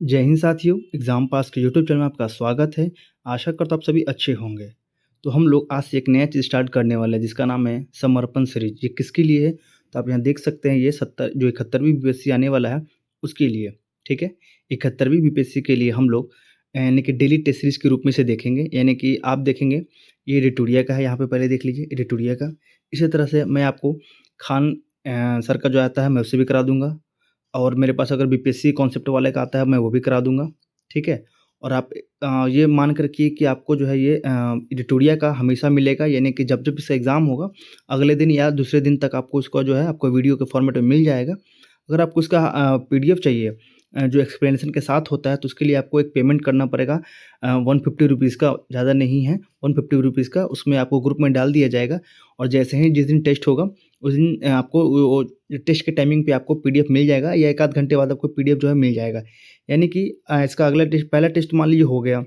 जय हिंद साथियों, exam pass के यूट्यूब चैनल में आपका स्वागत है। आशा करता हूँ आप सभी अच्छे होंगे। तो हम लोग आज से एक नया चीज़ स्टार्ट करने वाले हैं जिसका नाम है समर्पण सीरीज़। ये किसके लिए है? तो आप यहाँ देख सकते हैं ये 71वीं बीपीएससी आने वाला है उसके लिए, ठीक है? 71वीं बीपीएससी के लिए हम लोग यानी कि डेली टेस्ट सीरीज़ के रूप में इसे देखेंगे। यानी कि आप देखेंगे ये एडिटोरिया का है, यहाँ पे पहले देख लीजिए एडिटोरिया का। इसी तरह से मैं आपको खान सर का जो आता है मैं उससे भी करा दूँगा। और मेरे पास अगर बीपीएससी कॉन्सेप्ट वाले का आता है मैं वो भी करा दूँगा, ठीक है? और आप ये मान कर रखिए कि आपको जो है ये एडिटोरिया का हमेशा मिलेगा, यानी कि जब-जब इसका एग्ज़ाम होगा, अगले दिन या दूसरे दिन तक आपको इसका जो है आपको वीडियो के फॉर्मेट में मिल जाएगा। अगर आपको इसका पीडीएफ चाहिए जो एक्सप्लेनेशन के साथ होता है, तो उसके लिए आपको एक पेमेंट करना पड़ेगा ₹150 का, ज़्यादा नहीं है, ₹150 का। उसमें आपको ग्रुप में डाल दिया जाएगा और जैसे ही जिस दिन टेस्ट होगा, उस दिन आपको वो टेस्ट के टाइमिंग पे आपको पीडीएफ मिल जाएगा या 1 आध घंटे बाद आपको पीडीएफ जो है मिल जाएगा। यानी कि इसका अगला टेस्ट, पहला टेस्ट मान लीजिए हो गया,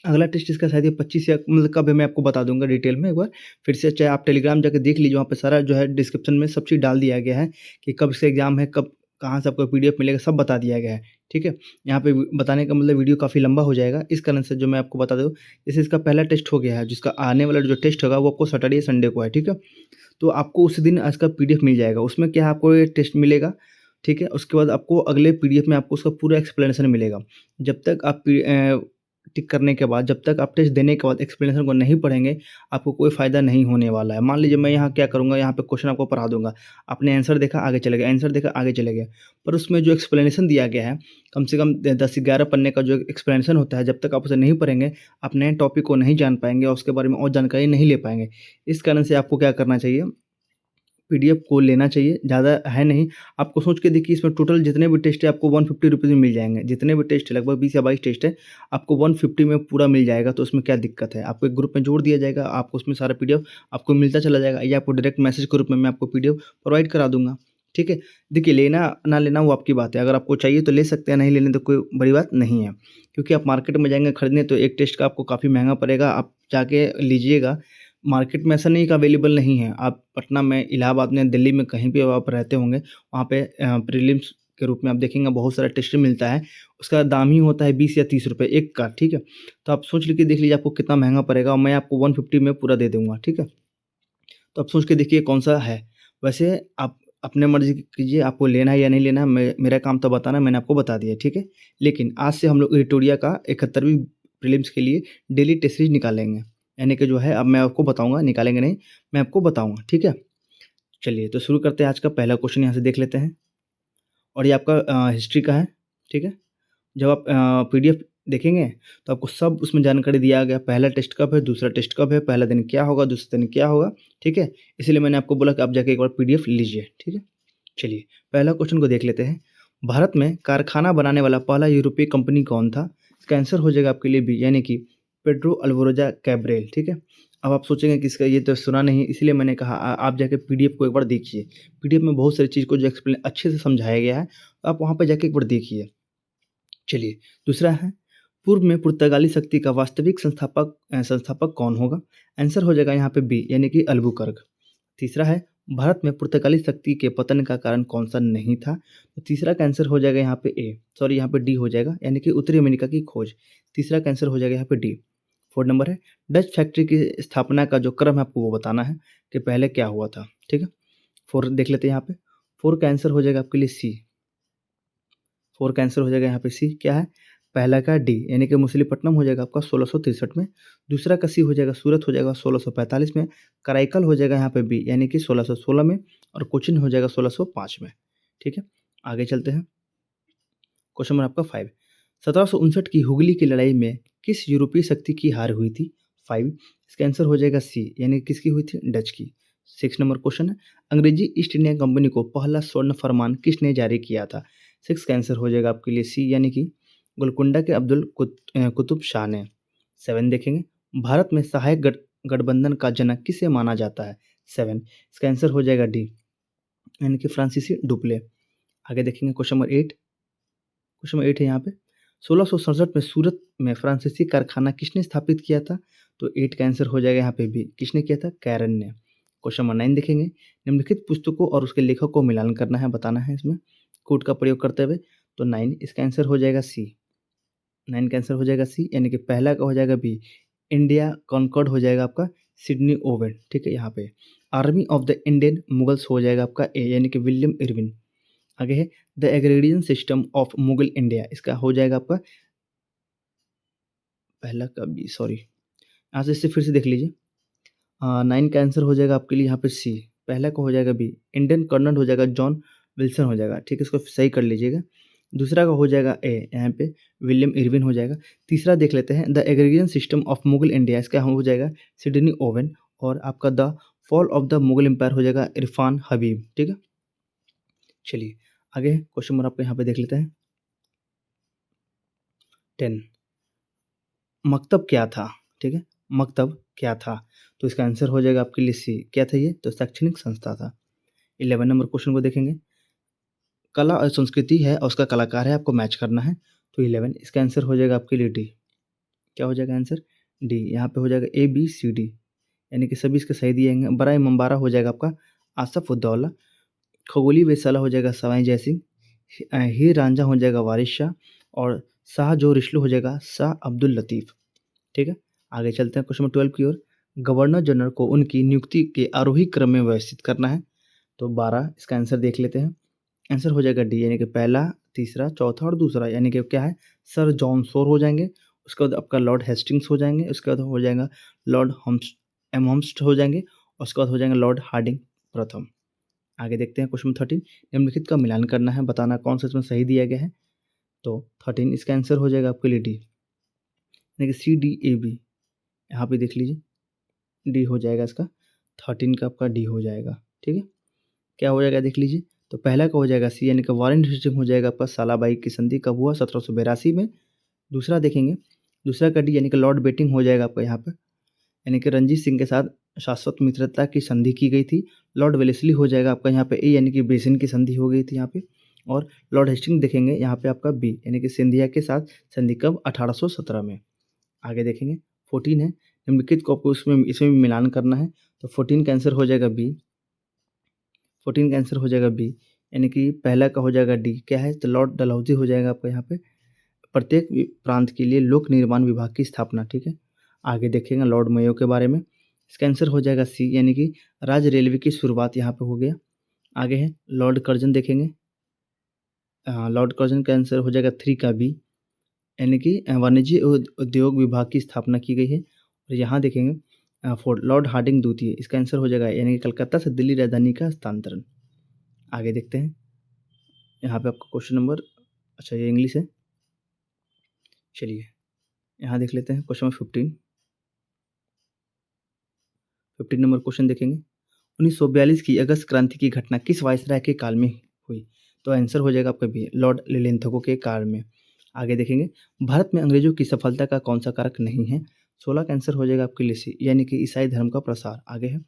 अगला टेस्ट इसका शायद ये 25 या मतलब कब है मैं आपको बता दूँगा डिटेल में एक बार फिर से। चाहे आप टेलीग्राम जाके देख लीजिए, वहाँ पे सारा जो है डिस्क्रिप्शन में सब चीज़ डाल दिया गया है कि कब से एग्ज़ाम है, कब कहाँ से आपको पीडीएफ मिलेगा, सब बता दिया गया है, ठीक है? यहाँ पे बताने का मतलब वीडियो काफ़ी लंबा हो जाएगा, इस कारण से जो मैं आपको बता दूँ, जैसे इसका पहला टेस्ट हो गया है, जिसका आने वाला जो टेस्ट होगा वो आपको सैटरडे संडे को है, ठीक है? तो आपको उस दिन इसका पीडीएफ मिल जाएगा। उसमें क्या है, आपको ये टेस्ट मिलेगा, ठीक है? उसके बाद आपको अगले पीडीएफ में आपको उसका पूरा एक्सप्लेनेशन मिलेगा। जब तक आप टिक करने के बाद, जब तक आप टेस्ट देने के बाद एक्सप्लेनेशन को नहीं पढ़ेंगे, आपको कोई फ़ायदा नहीं होने वाला है। मान लीजिए मैं यहाँ क्या करूँगा, यहाँ पे क्वेश्चन आपको पढ़ा दूँगा। आपने आंसर देखा, आगे चले गए, आंसर देखा, आगे चले गए। पर उसमें जो एक्सप्लेनेशन दिया गया है, कम से कम 10-11 पन्ने का जो एक्सप्लेनेशन होता है, जब तक आप उसे नहीं पढ़ेंगे, आप नए टॉपिक को नहीं जान पाएँगे और उसके बारे में और जानकारी नहीं ले पाएँगे। इस कारण से आपको क्या करना चाहिए, पीडीएफ को लेना चाहिए, ज़्यादा है नहीं। आपको सोच के देखिए, इसमें टोटल जितने भी टेस्ट है आपको ₹150 में मिल जाएँगे। जितने भी टेस्ट है, लगभग 20 या 22 टेस्ट है, आपको 150 में पूरा मिल जाएगा, तो उसमें क्या दिक्कत है? आपको एक ग्रुप में जोड़ दिया जाएगा, आपको उसमें सारा पीडीएफ आपको मिलता चला जाएगा या आपको डायरेक्ट मैसेज ग्रुप में मैं आपको पीडीएफ प्रोवाइड करा दूँगा, ठीक है? देखिए, लेना ना लेना वो आपकी बात है, अगर आपको चाहिए तो ले सकते हैं, नहीं लेने तो कोई बड़ी बात नहीं है। क्योंकि आप मार्केट में जाएँगे खरीदने तो एक टेस्ट का आपको काफ़ी महँगा पड़ेगा, आप जाके लीजिएगा। मार्केट में ऐसा नहीं कि अवेलेबल नहीं है। आप पटना में, इलाहाबाद में, दिल्ली में कहीं भी आप रहते होंगे, वहाँ पे प्रीलिम्स के रूप में आप देखेंगे बहुत सारा टेस्ट मिलता है। उसका दाम ही होता है 20 या ₹30 एक का, ठीक है? तो आप सोच के देख लीजिए आपको कितना महँगा पड़ेगा और मैं आपको 150 में पूरा दे दूँगा, ठीक है? तो आप सोच के देखिए कौन-सा है। वैसे आप अपने मर्ज़ी कीजिए, आपको लेना है या नहीं लेना है, मेरा काम तो बताना, मैंने आपको बता दिया, ठीक है? लेकिन आज से हम लोग एडिटोरिया का 71वीं प्रीलिम्स के लिए डेली टेस्ट सीरीज़ निकालेंगे। यानी कि जो है अब मैं आपको बताऊँगा, निकालेंगे नहीं, मैं आपको बताऊँगा, ठीक है? चलिए तो शुरू करते हैं। आज का पहला क्वेश्चन यहाँ से देख लेते हैं और ये आपका हिस्ट्री का है, ठीक है? जब आप पीडीएफ देखेंगे तो आपको सब उसमें जानकारी दिया गया, पहला टेस्ट कब है, दूसरा टेस्ट कब है, पहला दिन क्या होगा, दूसरा दिन क्या होगा, ठीक है? इसीलिए मैंने आपको बोला कि आप जाके एक बार पीडीएफ लीजिए, ठीक है? चलिए, पहला क्वेश्चन को देख लेते हैं। भारत में कारखाना बनाने वाला पहला यूरोपीय कंपनी कौन था? इसका आंसर हो जाएगा आपके लिए बी, यानी कि पेड्रो अल्वारेज़ कैब्रेल, ठीक है? अब आप सोचेंगे कि इसका ये तो सुना नहीं, इसलिए मैंने कहा आप जाके पीडीएफ को एक बार देखिए। पीडीएफ में बहुत सारी चीज़ को जो एक्सप्लेन अच्छे से समझाया गया है, तो आप वहाँ पे जाके एक बार देखिए। चलिए, दूसरा है, पूर्व में पुर्तगाली शक्ति का वास्तविक संस्थापक कौन होगा? आंसर हो जाएगा यहाँ पे बी, यानी कि अल्बुकर्क। तीसरा है, भारत में पुर्तगाली शक्ति के पतन का कारण कौन-सा नहीं था? तो तीसरा का आंसर हो जाएगा यहाँ पे ए, सॉरी यहाँ पे डी हो जाएगा, यानी कि उत्तरी अमेरिका की खोज। तीसरा का आंसर हो जाएगा यहाँ पे डी। 4 नंबर है, डच फैक्ट्री की स्थापना का जो क्रम है आपको वो बताना है कि पहले क्या हुआ था, ठीक है? 4 देख लेते हैं यहाँ पे। 4 का आंसर हो जाएगा आपके लिए सी। 4 का आंसर हो जाएगा यहाँ पे सी, क्या है? पहला का डी, यानी कि मछलीपट्टनम हो जाएगा आपका 1663 में। दूसरा का सी हो जाएगा, सूरत हो जाएगा 1645 में। कराईकल हो जाएगा यहाँ पे बी, यानी कि 1616 में। और कोचीन हो जाएगा 1605 में, ठीक है? आगे चलते हैं। क्वेश्चन नंबर आपका 5, 1759 की हुगली की लड़ाई में किस यूरोपीय शक्ति की हार हुई थी? 5, इसका आंसर हो जाएगा सी, यानी किसकी हुई थी? डच की। 6 नंबर क्वेश्चन है, अंग्रेजी ईस्ट इंडिया कंपनी को पहला स्वर्ण फरमान किसने जारी किया था? 6 का आंसर हो जाएगा आपके लिए सी, यानी कि गोलकुंडा के कुतुब शाह ने। 7 देखेंगे, भारत में सहायक गठबंधन का जनक किसे माना जाता है? 7, इसका आंसर हो जाएगा डी, यानी कि फ्रांसीसी डुप्ले। आगे देखेंगे क्वेश्चन नंबर 8। क्वेश्चन नंबर 8 है यहाँ पे, 1667 में सूरत में फ्रांसीसी कारखाना किसने स्थापित किया था? तो 8 का आंसर हो जाएगा यहाँ पे बी, किसने किया था? कैरन ने। क्वेश्चन नंबर 9 देखेंगे, निम्नलिखित पुस्तकों और उसके लेखक को मिलान करना है, बताना है इसमें कोड का प्रयोग करते हुए। तो 9 इसका आंसर हो जाएगा सी। 9 का आंसर हो जाएगा सी, यानी कि पहला का हो जाएगा बी, इंडिया कॉन्कर्ड हो जाएगा आपका सिडनी ओवन, ठीक है। यहाँ पे army of the Indian Mughals हो जाएगा आपका ए, यानी कि विलियम इरविन। आगे है the agrarian system of Mughal India, इसका हो जाएगा आपका पहला का बी, सॉरी यहाँ से इसे फिर से देख लीजिए। 9 का आंसर हो जाएगा आपके लिए यहाँ पे सी, पहला का हो जाएगा बी, इंडियन कर्नल हो जाएगा जॉन विल्सन हो जाएगा, ठीक है, इसको सही कर लीजिएगा। दूसरा का हो जाएगा ए, यहाँ पे विलियम इरविन हो जाएगा। तीसरा देख लेते हैं, the agrarian system of Mughal India, इसका हो जाएगा सिडनी ओवन। और आपका the fall of the Mughal empire हो जाएगा इरफान हबीब, ठीक है। चलिए आगे क्वेश्चन नंबर आपको यहाँ पे देख लेते हैं 10, मकतब क्या था, ठीक है, मकतब क्या था, तो इसका आंसर हो जाएगा आपके लिए सी, क्या था ये, तो शैक्षणिक संस्था था। 11 नंबर क्वेश्चन को देखेंगे, कला और संस्कृति है और उसका कलाकार है, आपको मैच करना है। तो 11 इसका आंसर हो जाएगा आपके लिए डी, क्या हो जाएगा आंसर, डी। यहाँ पे हो जाएगा ए बी सी डी, यानी कि सभी इसके सही दिए हैं। बड़ा इमामबाड़ा हो जाएगा आपका आसफ उद्दौला, खगोली वेधशाला हो जाएगा सवाई जयसिंह, हीर रांझा हो जाएगा वारिस शाह, और शाह जो रिश्लू हो जाएगा शाह अब्दुल लतीफ़, ठीक है। आगे चलते हैं क्वेश्चन नंबर 12 की ओर, गवर्नर जनरल को उनकी नियुक्ति के आरोही क्रम में व्यवस्थित करना है। तो 12 इसका आंसर देख लेते हैं, आंसर हो जाएगा डी, यानी कि पहला, तीसरा, चौथा और दूसरा, यानी कि क्या है, सर जॉन शोर हो जाएंगे। उसके बाद आपका लॉर्ड हेस्टिंग्स हो जाएंगे, उसके बाद हो जाएगा लॉर्ड एमहम्स्ट हो जाएंगे, और उसके बाद हो जाएंगे लॉर्ड हार्डिंग प्रथम। आगे देखते हैं क्वेश्चन 13, निम्नलिखित का मिलान करना है, बताना कौन सा इसमें सही दिया गया है। तो 13 इसका आंसर हो जाएगा आपके लिए डी, यानी कि सी डी ए बी, यहाँ पे देख लीजिए डी हो जाएगा इसका, 13 का आपका डी हो जाएगा, ठीक है। क्या हो जाएगा देख लीजिए, तो पहला का हो जाएगा सी, यानी कि वारेंट हेस्टिंग्स हो जाएगा आपका सालाबाई की संधि कब हुआ, 1782 में। दूसरा देखेंगे, दूसरा का डी, यानी कि लॉर्ड बेटिंग हो जाएगा आपका यहाँ पर, यानी कि रंजीत सिंह के साथ शाश्वत मित्रता की संधि की गई थी। लॉर्ड वेलेस्ली हो जाएगा आपका यहाँ पे ए, यानी कि बेसिन की संधि हो गई थी यहाँ पे। और लॉर्ड हेस्टिंग देखेंगे यहाँ पे आपका बी, यानी कि सिंधिया के साथ संधि कब, 1817 में। आगे देखेंगे 14 है, निम्नलिखित को आपको इसमें भी मिलान करना है। तो 14 का आंसर हो जाएगा बी, 14 का आंसर हो जाएगा बी, यानी कि पहला का हो जाएगा डी, क्या है, तो लॉर्ड डलहौजी हो जाएगा आपका यहाँ पे, प्रत्येक प्रांत के लिए लोक निर्माण विभाग की स्थापना, ठीक है। आगे देखेंगे लॉर्ड मेयो के बारे में, इसका आंसर हो जाएगा सी, यानी कि राज्य रेलवे की शुरुआत यहाँ पे हो गया। आगे है लॉर्ड कर्जन देखेंगे, लॉर्ड कर्जन का आंसर हो जाएगा 3 का बी, यानी कि वाणिज्य उद्योग विभाग की स्थापना की गई है। और यहाँ देखेंगे 4 लॉर्ड हार्डिंग द्वितीय, इसका आंसर हो जाएगा यानी कि कलकत्ता से दिल्ली राजधानी का हस्तांतरण। आगे देखते हैं यहाँ पे आपका क्वेश्चन नंबर, अच्छा ये इंग्लिश है, चलिए यहाँ देख लेते हैं क्वेश्चन नंबर 15 नंबर क्वेश्चन देखेंगे, 1942 की अगस्त क्रांति की घटना किस वायसराय के काल में हुई। तो आंसर हो जाएगा आपका बी, लॉर्ड लिलिंथगो के काल में। आगे देखेंगे, भारत में अंग्रेजों की सफलता का कौन सा कारक नहीं है। 16 का आंसर हो जाएगा आपके लिए सी, यानी कि ईसाई धर्म का प्रसार। आगे है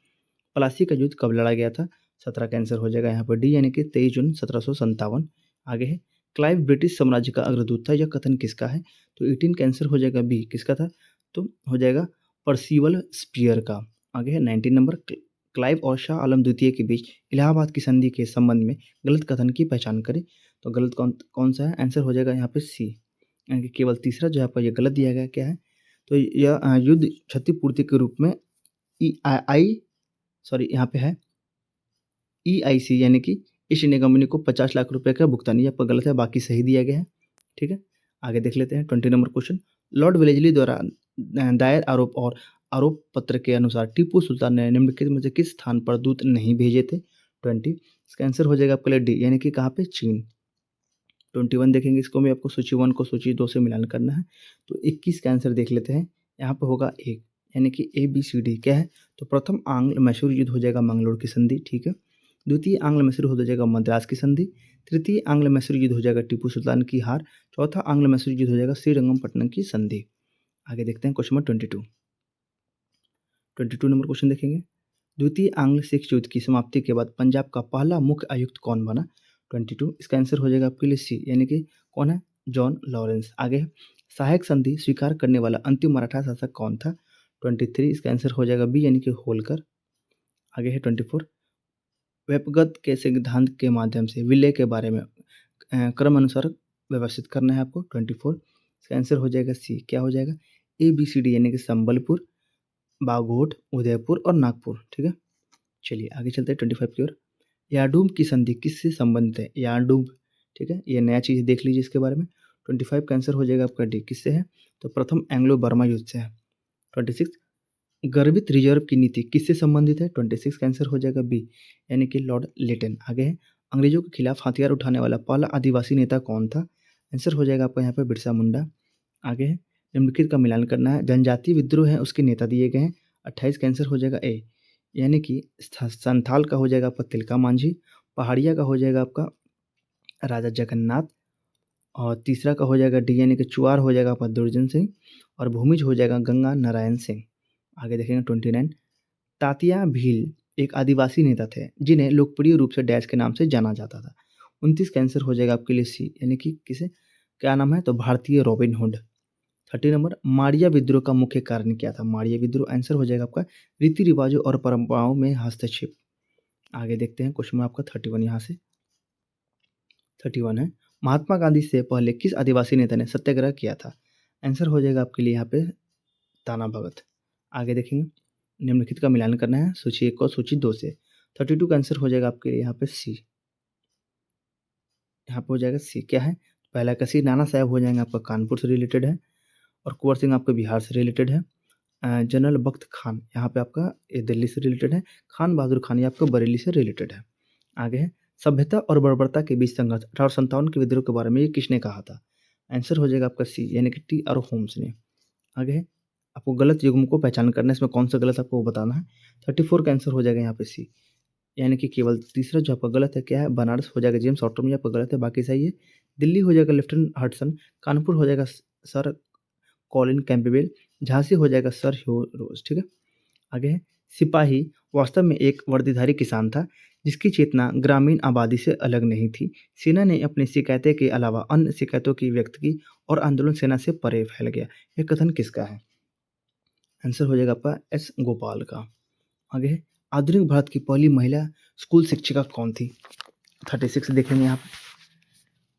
प्लासी का युद्ध कब लड़ा गया था। 17 का आंसर हो जाएगा यहाँ पर डी, यानी कि 23 जून 1757। आगे है क्लाइव ब्रिटिश साम्राज्य का अग्रदूत था, यह कथन किसका है। तो 18 का आंसर हो जाएगा बी, किसका था, तो हो जाएगा परसिवल स्पीयर का। आगे है 19 नंबर, क्लाइव और शाह आलम द्वितीय के बीच इलाहाबाद की संधि के संबंध में गलत कथन की पहचान करें। तो गलत कौन सा है, आंसर हो जाएगा यहाँ पे सी, यानी कि केवल तीसरा जो यहाँ पर यह गलत दिया गया क्या है। तो यह युद्ध क्षतिपूर्ति के रूप में यहाँ पे है EIC, यानी कि ईस्ट इंडिया कंपनी को 50 लाख रुपए का भुगतान, ये आपका गलत है, बाकी सही दिया गया है, ठीक है। आगे देख लेते हैं 20 नंबर क्वेश्चन, लॉर्ड वेलेस्ली द्वारा दायर आरोप और आरोप पत्र के अनुसार टीपू सुल्तान ने निम्नलिखित में से किस स्थान पर दूत नहीं भेजे थे। 20 इसका आंसर हो जाएगा आपके लिए डी, यानी कि कहाँ पे, चीन। 21 देखेंगे, इसको भी आपको सूची 1 को सूची 2 से मिलान करना है। तो 21 का आंसर देख लेते हैं, यहाँ पे होगा एक, यानी कि ABCD क्या है। तो प्रथम आंग्ल मैसूर युद्ध हो जाएगा मंगलोर की संधि, ठीक है। द्वितीय आंग्ल मैसूर युद्ध हो जाएगा मद्रास की संधि। तृतीय आंग्ल मैसूर युद्ध हो जाएगा टीपू सुल्तान की हार। चौथा आंग्ल मैसूर युद्ध हो जाएगा श्रीरंगपट्टनम की संधि। आगे देखते हैं क्वेश्चन नंबर 22 नंबर क्वेश्चन देखेंगे, द्वितीय आंग्ल सिख युद्ध की समाप्ति के बाद पंजाब का पहला मुख्य आयुक्त कौन बना। 22 इसका आंसर हो जाएगा आपके लिए सी, यानी कि कौन है, जॉन लॉरेंस। आगे सहायक संधि स्वीकार करने वाला अंतिम मराठा शासक कौन था। 23 इसका आंसर हो जाएगा बी, यानी कि होलकर। आगे है 24, व्यक्तिगत के सिद्धांत के माध्यम से विलय के बारे में क्रम अनुसार व्यवस्थित करना है आपको 24। इसका आंसर हो जाएगा सी। क्या हो जाएगा? ABCD यानी कि संबलपुर, बाघोट, उदयपुर और नागपुर। ठीक है, चलिए आगे चलते हैं 25 की ओर। याडूम की संधि किससे संबंधित है? याडूम, ठीक है, ये नया चीज़ देख लीजिए इसके बारे में। 25 का आंसर हो जाएगा आपका डी। किससे है? तो प्रथम एंग्लो बर्मा युद्ध से है। 26 गर्भित रिजर्व की नीति किससे संबंधित है? 26 का आंसर हो जाएगा बी, यानी कि लॉर्ड लिटन। आगे है, अंग्रेजों के खिलाफ हथियार उठाने वाला पहला आदिवासी नेता कौन था? आंसर हो जाएगा आपका यहाँ पे बिरसा मुंडा। आगे है, निम्नलिखित का मिलान करना है। जनजातीय विद्रोह है उसके नेता दिए गए हैं। 28 का आंसर हो जाएगा ए, यानी कि संथाल का हो जाएगा आपका तिलका मांझी, पहाड़िया का हो जाएगा आपका राजा जगन्नाथ, और तीसरा का हो जाएगा डी, यानी कि चुआर हो जाएगा आपका दुर्जन सिंह, और भूमिज हो जाएगा गंगा नारायण सिंह। आगे देखेंगे 29, तात्या भील एक आदिवासी नेता थे जिन्हें लोकप्रिय रूप से डैश के नाम से जाना जाता था। 29 का आंसर हो जाएगा आपके लिए सी, यानी कि किसे, क्या नाम है? तो भारतीय रॉबिन हुड। 30 नंबर, मारिया विद्रोह का मुख्य कारण क्या था? मारिया विद्रोह आंसर हो जाएगा आपका रीति रिवाजों और परंपराओं में हस्तक्षेप। आगे देखते हैं क्वेश्चन में आपका 31 यहाँ से 31 है, महात्मा गांधी से पहले किस आदिवासी नेता ने सत्याग्रह किया था? आंसर हो जाएगा आपके लिए यहाँ पे ताना भगत। आगे देखेंगे, निम्नलिखित का मिलान करना है सूची 1 और सूची 2 से। 32 का आंसर हो जाएगा आपके लिए यहाँ पे सी, यहाँ पे हो जाएगा सी। क्या है? पहला का सी, नाना साहब हो जाएंगे आपका कानपुर से रिलेटेड है, और कुंवर सिंह आपका बिहार से रिलेटेड है। जनरल बख्त खान यहाँ पे आपका ये दिल्ली से रिलेटेड है। खान बहादुर खान ये आपका बरेली से रिलेटेड है। आगे है, सभ्यता और बर्बरता के बीच संघर्ष 1857 के विद्रोह के बारे में ये किसने कहा था? आंसर हो जाएगा आपका सी, यानी कि टी आर होम्स ने। आगे है, आपको गलत युग्म को पहचान करना है, इसमें कौन सा गलत आपको वो बताना है। 34 का आंसर हो जाएगा यहाँ पे सी, यानी कि केवल तीसरा जो आपका गलत है क्या है? बनारस हो जाएगा जेम्स ऑटम, ये आपका गलत है, बाकी सही है। दिल्ली हो जाएगा लेफ्टिनेंट हडसन, कानपुर हो जाएगा सर कॉलिन कैंपबेल, झांसी हो जाएगा सर ह्यू रोज। ठीक है, आगे है, सिपाही वास्तव में एक वर्दीधारी किसान था जिसकी चेतना ग्रामीण आबादी से अलग नहीं थी। सेना ने अपनी शिकायतें के अलावा अन्य शिकायतों की व्यक्त की और आंदोलन सेना से परे फैल गया। यह कथन किसका है? आंसर हो जाएगा आपका एस गोपाल का। आगे है, आधुनिक भारत की पहली महिला स्कूल शिक्षिका कौन थी? 36 देखेंगे यहाँ पे,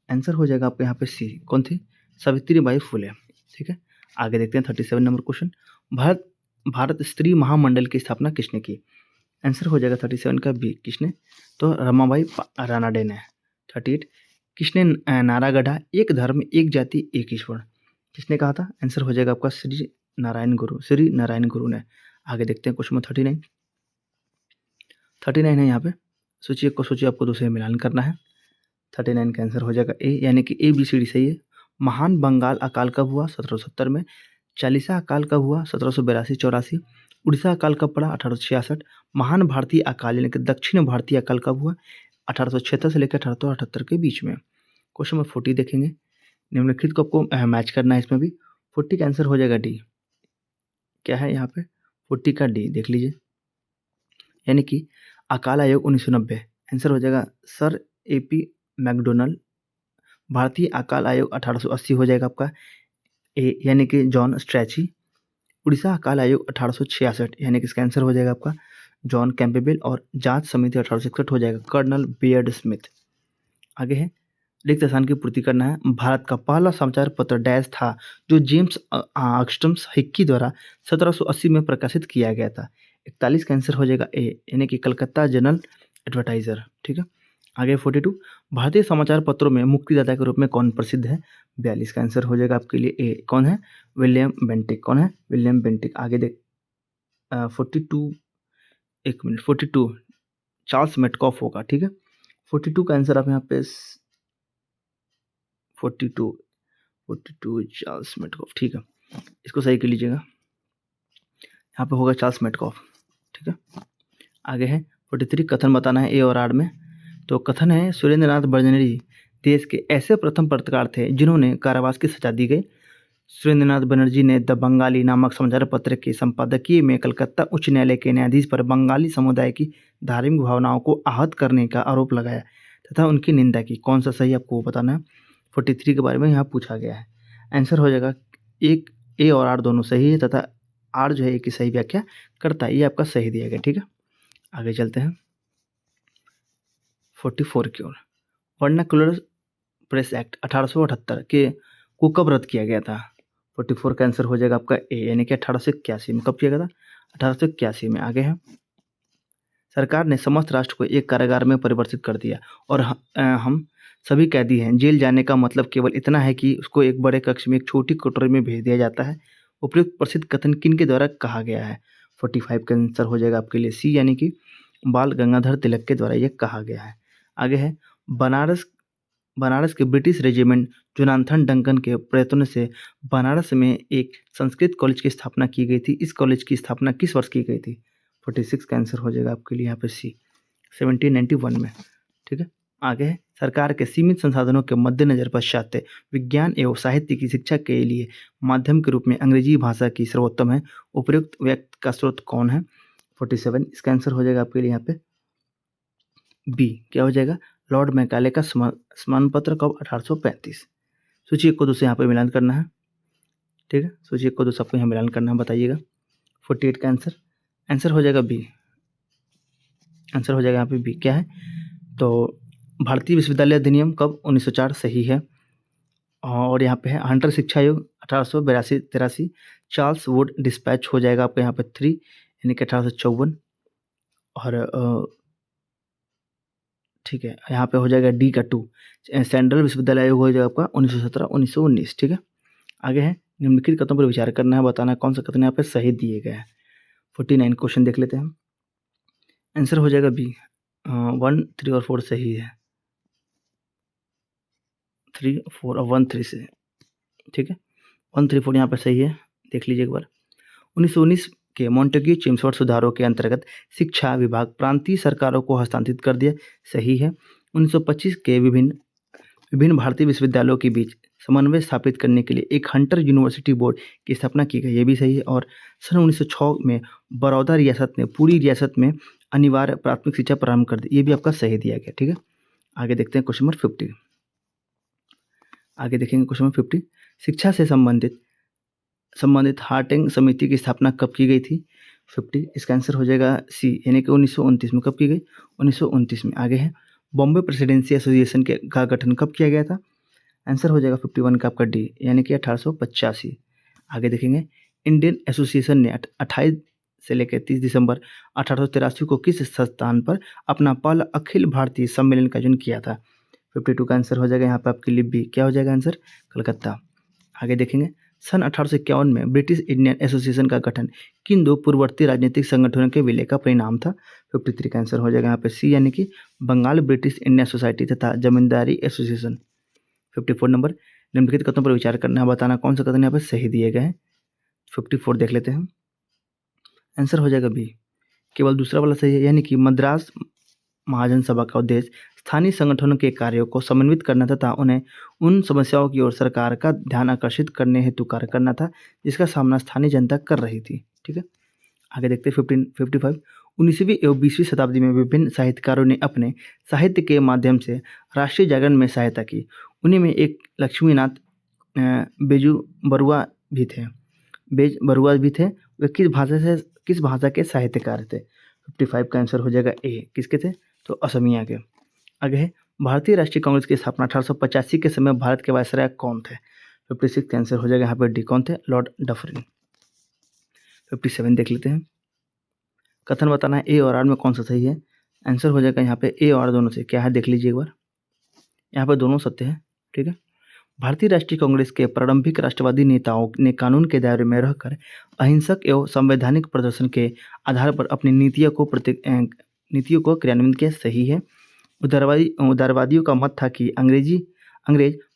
आंसर हो जाएगा आपका यहाँ पे सी, कौन थी? सावित्री बाई फुले। ठीक है, आगे देखते हैं 37 नंबर क्वेश्चन, भारत स्त्री महामंडल की स्थापना किसने की? आंसर हो जाएगा 37 का बी, किसने? तो रमाबाई रानाडे ने। 38, किसने नारा गढ़ा एक धर्म एक जाति एक ईश्वर? किसने कहा था? आंसर हो जाएगा आपका श्री नारायण गुरु ने। आगे देखते हैं क्वेश्चन में 39 है यहाँ पे, सोचिए आपको दूसरे मिलान करना है। 39 का आंसर हो जाएगा ए, यानी कि ABCD सही है। महान बंगाल अकाल कब हुआ? 1770 में। चालीसा अकाल कब हुआ? 1782-84। उड़ीसा अकाल कब पड़ा? 1866। महान भारतीय अकाल यानी कि दक्षिण भारतीय अकाल कब हुआ? 1876 से लेकर 1878 के बीच में। क्वेश्चन में 40 देखेंगे, निम्नलिखित को आपको मैच करना है इसमें भी। 40 का आंसर हो जाएगा डी। क्या है यहाँ पे? 40 का डी देख लीजिए, यानी कि अकाल आयोग 1990। आंसर हो जाएगा सर AP मैकडोनल्ड। भारतीय अकाल आयोग 1880 हो जाएगा आपका ए, यानी कि जॉन स्ट्रैची। उड़ीसा अकाल आयोग 1866, यानी कि इसका आंसर हो जाएगा आपका जॉन कैंपबेल, और जांच समिति 1861 हो जाएगा कर्नल बियर्ड स्मिथ। आगे है, रिक्त स्थान की पूर्ति करना है। भारत का पहला समाचार पत्र डैश था जो जेम्स ऑगस्टस हिक्की द्वारा 1780 में प्रकाशित किया गया था। 41 का आंसर हो जाएगा ए, यानी कि कलकत्ता जनरल एडवर्टाइजर। ठीक है, आगे 42, भारतीय समाचार पत्रों में मुक्तिदाता के रूप में कौन प्रसिद्ध है? 42 का आंसर हो जाएगा आपके लिए ए, कौन है? William Bentinck. कौन है? William Bentinck. आगे देख 42, एक मिनट, 42 चार्ल्स मेटकॉफ होगा। ठीक है, 42 का आंसर आप यहाँ पे 42 चार्ल्स मेटकॉफ। ठीक है, इसको सही कर लीजिएगा, यहाँ पे होगा चार्ल्स मेटकॉफ। ठीक है, आगे है 43, कथन बताना है ए और आर में। तो कथन है, सुरेंद्रनाथ बनर्जी देश के ऐसे प्रथम पत्रकार थे जिन्होंने कारावास की सजा दी गई। सुरेंद्रनाथ बनर्जी ने द बंगाली नामक समाचार पत्र के संपादकीय में कलकत्ता उच्च न्यायालय के न्यायाधीश पर बंगाली समुदाय की धार्मिक भावनाओं को आहत करने का आरोप लगाया तथा उनकी निंदा की। कौन सा सही आपको बताना है? 43 के बारे में यहाँ पूछा गया है। आंसर हो जाएगा एक, ए और आर दोनों सही है तथा आर जो है एक की सही व्याख्या करता है, ये आपका सही दिया गया। ठीक है, आगे चलते हैं 44 की ओर। वर्नाकुलर प्रेस एक्ट 1878 के को कब रद्द किया गया था? 44 का आंसर हो जाएगा आपका ए, यानी कि 1881 में। कब किया गया था? 1881 में। आगे है, सरकार ने समस्त राष्ट्र को एक कारागार में परिवर्तित कर दिया और हम सभी कैदी हैं। जेल जाने का मतलब केवल इतना है कि उसको एक बड़े कक्ष में एक छोटी कटोरी में भेज दिया जाता है। उपयुक्त प्रसिद्ध कथन किनके द्वारा कहा गया है? 45 का आंसर हो जाएगा आपके लिए सी, यानी कि बाल गंगाधर तिलक के द्वारा यह कहा गया है। आगे है, बनारस के ब्रिटिश रेजिमेंट जोनाथन डंकन के प्रयत्नों से बनारस में एक संस्कृत कॉलेज की स्थापना की गई थी। इस कॉलेज की स्थापना किस वर्ष की गई थी? 46 का आंसर हो जाएगा आपके लिए यहाँ पे सी, 1791 में। ठीक है, आगे है, सरकार के सीमित संसाधनों के मद्देनजर पश्चात विज्ञान एवं साहित्य की शिक्षा के लिए माध्यम के रूप में अंग्रेजी भाषा की सर्वोत्तम है। उपयुक्त व्यक्ति का स्रोत कौन है? 47, इसका आंसर हो जाएगा आपके लिए यहाँ पे बी, क्या हो जाएगा? लॉर्ड मैकाले का सम्मान पत्र कब? 1835। सूची 1 को 2 से यहाँ पे मिलान करना है। ठीक है, सूची 1 को 2 से आपको यहाँ मिलान करना है, बताइएगा। 48 का आंसर हो जाएगा बी, आंसर हो जाएगा यहाँ पे बी। क्या है? तो भारतीय विश्वविद्यालय अधिनियम कब? 1904 सही है। और यहाँ पे है हंटर शिक्षा आयोग 1882-83। चार्ल्स वुड डिस्पैच हो जाएगा आपको यहाँ पे 3, यानी कि 1854। और ठीक है, यहाँ पे हो जाएगा डी का 2। सेंट्रल विश्वविद्यालय आयोग हो जाएगा आपका 1917-1919। ठीक है, आगे है, निम्नलिखित कथनों पर विचार करना है, बताना कौन सा कथन यहाँ पे सही दिए गए हैं। 49 क्वेश्चन देख लेते हैं हम। आंसर हो जाएगा बी, 1, 3 और 4 सही है। 3, 4 और 1, 3 से। ठीक है, 1, 3, 4 यहाँ पर सही है, देख लीजिए एक बार। 1919 के मॉन्टेग्यू चेम्सफोर्ड सुधारों के अंतर्गत शिक्षा विभाग प्रांतीय सरकारों को हस्तांतरित कर दिया, सही है। 1925 के विभिन्न भारतीय विश्वविद्यालयों के बीच समन्वय स्थापित करने के लिए एक हंटर यूनिवर्सिटी बोर्ड की स्थापना की गई, ये भी सही है। और सन 1906 में बड़ौदा रियासत ने पूरी रियासत में अनिवार्य प्राथमिक शिक्षा प्रारंभ कर दी, ये भी आपका सही दिया गया। ठीक है, आगे देखते हैं क्वेश्चन नंबर 50। आगे देखेंगे क्वेश्चन नंबर 50, शिक्षा से संबंधित हार्टिंग समिति की स्थापना कब की गई थी? 50, इसका आंसर हो जाएगा सी, यानी कि 1929 में। कब की गई? 1929 में। आगे है, बॉम्बे प्रेसिडेंसी एसोसिएशन का गठन कब किया गया था? आंसर हो जाएगा 51 का आपका डी, यानी कि 1885। आगे देखेंगे, इंडियन एसोसिएशन ने 28 से लेकर 30 दिसंबर 1883 को किस स्थान पर अपना पहला अखिल भारतीय सम्मेलन का आयोजन किया था? 52 का आंसर हो जाएगा यहाँ पे आपके लिए बी, क्या हो जाएगा आंसर? कलकत्ता। आगे देखेंगे, सन 1851 में ब्रिटिश इंडियन एसोसिएशन का गठन किन 2 पूर्ववर्ती राजनीतिक संगठनों के विलय का परिणाम था? 53 का आंसर हो जाएगा यहाँ पे सी, यानी कि बंगाल ब्रिटिश इंडियन सोसाइटी तथा जमींदारी एसोसिएशन। 54 नंबर, निम्नलिखित कथनों पर विचार करना है, बताना कौन सा कथन यहाँ पे सही दिए गए हैं। 54 देख लेते हैं, आंसर हो जाएगा बी, केवल दूसरा वाला सही है, यानी कि मद्रास महाजन सभा का उद्देश्य स्थानीय संगठनों के कार्यों को समन्वित करना तथा उन्हें उन समस्याओं की ओर सरकार का ध्यान आकर्षित करने हेतु कार्य करना था जिसका सामना स्थानीय जनता कर रही थी। ठीक है, आगे देखते हैं 55। 19वीं एवं 20वीं शताब्दी में विभिन्न साहित्यकारों ने अपने साहित्य के माध्यम से राष्ट्रीय जागरण में सहायता की। उन्हीं में एक लक्ष्मीनाथ बेजबरुआ भी थे। वे किस भाषा के साहित्यकार थे? 55 का आंसर हो जाएगा ए, किसके थे? तो असमिया के। आगे है, भारतीय राष्ट्रीय कांग्रेस की स्थापना 1885 के समय भारत के वायसराय कौन थे? 56 का आंसर हो जाएगा यहाँ पर डी, कौन थे? Lord Dufferin. 57 देख लेते हैं, कथन बताना है ए और आर में कौन सा सही है। आंसर हो जाएगा यहाँ पे ए और आर दोनों से। क्या है देख लीजिए एक बार, यहाँ पर दोनों सत्य है। ठीक है, भारतीय राष्ट्रीय कांग्रेस के प्रारंभिक राष्ट्रवादी नेताओं ने कानून के दायरे में रहकर अहिंसक एवं संवैधानिक प्रदर्शन के आधार पर अपनी नीतियों को क्रियान्वित किया, सही है। उदारवादियों का मत था कि अंग्रेज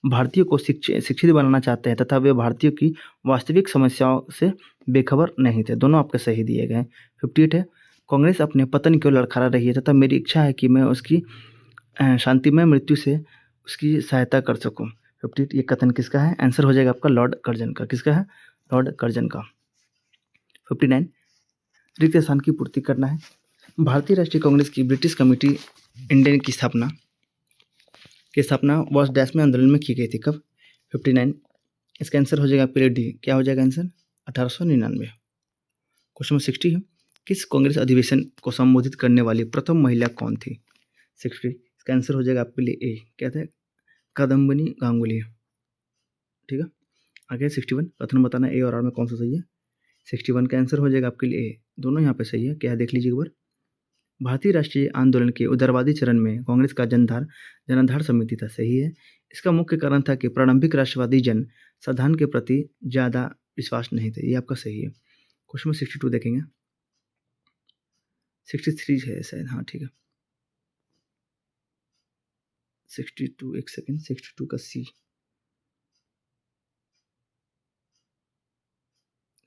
भारतीयों को शिक्षित बनाना चाहते हैं तथा वे भारतीयों की वास्तविक समस्याओं से बेखबर नहीं थे, दोनों आपके सही दिए गए। 58 है, कांग्रेस अपने पतन को लड़खड़ा रही है तथा मेरी इच्छा है कि मैं उसकी शांतिमय मृत्यु से उसकी सहायता कर सकूं। 58, ये कथन किसका है? आंसर हो जाएगा आपका लॉर्ड कर्जन का। किसका है? लॉर्ड कर्जन का। 59, रिक्त स्थान की पूर्ति करना है। भारतीय राष्ट्रीय कांग्रेस की ब्रिटिश कमेटी इंडियन की स्थापना वर्ष डैश में आंदोलन में की गई थी, कब? 59, इसका आंसर हो जाएगा आपके लिए डी, क्या हो जाएगा आंसर? 1899। क्वेश्चन नंबर 60 है, किस कांग्रेस अधिवेशन को संबोधित करने वाली प्रथम महिला कौन थी? 60, इसका आंसर हो जाएगा आपके लिए ए, क्या था? कादम्बिनी गांगुली, ठीक है। आगे 61 कथन बताना ए और आर में कौन सा सही है। 61 का आंसर हो जाएगा आपके लिए ए, दोनों यहाँ पे सही है। क्या है देख लीजिए एक बार। भारतीय राष्ट्रीय आंदोलन के उदारवादी चरण में कांग्रेस का जनाधार समिति था, सही है। इसका मुख्य कारण था कि प्रारंभिक राष्ट्रवादी जन साधारण के प्रति ज़्यादा विश्वास नहीं थे, ये आपका सही है। क्वेश्चन नंबर 62 देखेंगे, 63 है शायद, हाँ ठीक है। 62 एक सेकेंड, 62 का सी,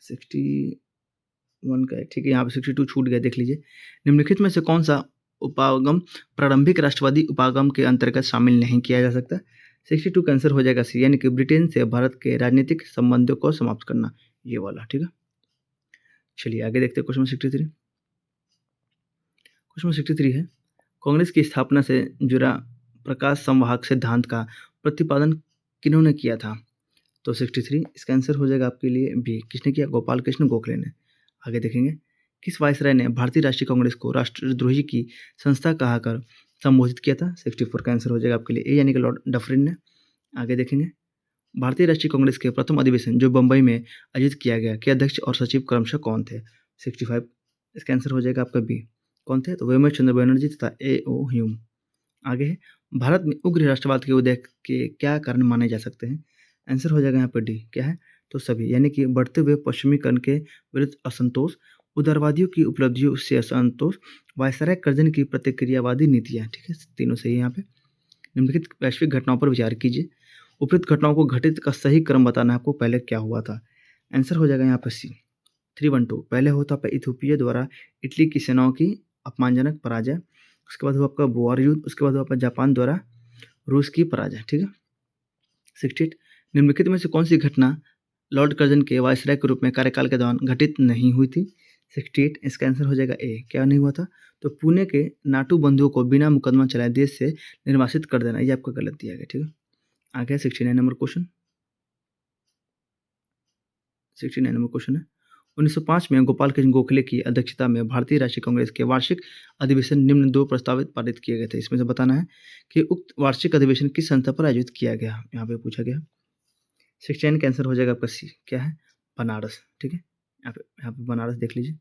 61 का है, ठीक है। यहाँ पे 62 छूट गया, देख लीजिए। निम्नलिखित में से कौन सा उपागम प्रारंभिक राष्ट्रवादी उपागम के अंतर्गत शामिल नहीं किया जा सकता। 62 का आंसर हो जाएगा सी, यानी कि ब्रिटेन से भारत के राजनीतिक संबंधों को समाप्त करना, ये वाला, ठीक है। चलिए आगे देखते हैं क्वेश्चन 63। क्वेश्चन 63 है, कांग्रेस की स्थापना से जुड़ा प्रकाश संवाहक सिद्धांत का प्रतिपादन किन्होंने किया था। तो 63 इसका आंसर हो जाएगा आपके लिए बी, किसने किया, गोपाल कृष्ण गोखले ने। आगे देखेंगे, किस वायसराय ने भारतीय राष्ट्रीय कांग्रेस को राष्ट्रद्रोही की संस्था कहकर संबोधित किया था। 64 का आंसर हो जाएगा आपके लिए ए, यानी कि लॉर्ड डफरिन ने। आगे देखेंगे, भारतीय राष्ट्रीय कांग्रेस के प्रथम अधिवेशन जो बंबई में आयोजित किया गया के अध्यक्ष और सचिव क्रमशः कौन थे। 65 इसका आंसर हो जाएगा आपका बी, कौन थे, तो वेमर चंद्र बनर्जी तथा ए ओ ह्यूम। आगे है, भारत में उग्र राष्ट्रवाद के उदय के क्या कारण माने जा सकते हैं। आंसर हो जाएगा यहाँ पर डी, क्या है, तो सभी, यानी कि बढ़ते हुए पश्चिमीकरण के विरुद्ध असंतोष, उदारवादियों की उपलब्धियों से असंतोष, वायसराय कर्जन की प्रतिक्रियावादी नीतियाँ, ठीक है, तीनों सही है यहाँ पे। निम्नलिखित वैश्विक घटनाओं पर विचार कीजिए, उपयुक्त घटनाओं को घटित का सही क्रम बताना है आपको, पहले क्या हुआ था। आंसर हो जाएगा यहाँ पर सी, 312। पहले होता है इथियोपिया द्वारा इटली की सेनाओं की अपमानजनक पराजय, उसके बाद हुआ आपका बोअर युद्ध, उसके बाद हुआ आपका जापान द्वारा रूस की पराजय, ठीक है। 68 निम्नलिखित में से कौन सी घटना लॉर्ड कर्जन के वायसराय के रूप में कार्यकाल के दौरान घटित नहीं हुई थी। 68 इसका आंसर हो जाएगा ए, क्या नहीं हुआ था, तो पुणे के नाटू बंधुओं को बिना मुकदमा चलाए देश से निर्वासित कर देना, ये आपका गलत दिया गया, ठीक है। आगे 69 नंबर क्वेश्चन, 69 नंबर क्वेश्चन है, 1905 में गोपाल कृष्ण गोखले की अध्यक्षता में भारतीय राष्ट्रीय कांग्रेस के वार्षिक अधिवेशन निम्न दो प्रस्तावित पारित किए गए थे। इसमें से बताना है कि उक्त वार्षिक अधिवेशन किस संस्था पर आयोजित किया गया, यहाँ पे पूछा गया। 69 का आंसर हो जाएगा आपका सी, क्या है, बनारस, ठीक है। यहाँ पे बनारस देख लीजिए,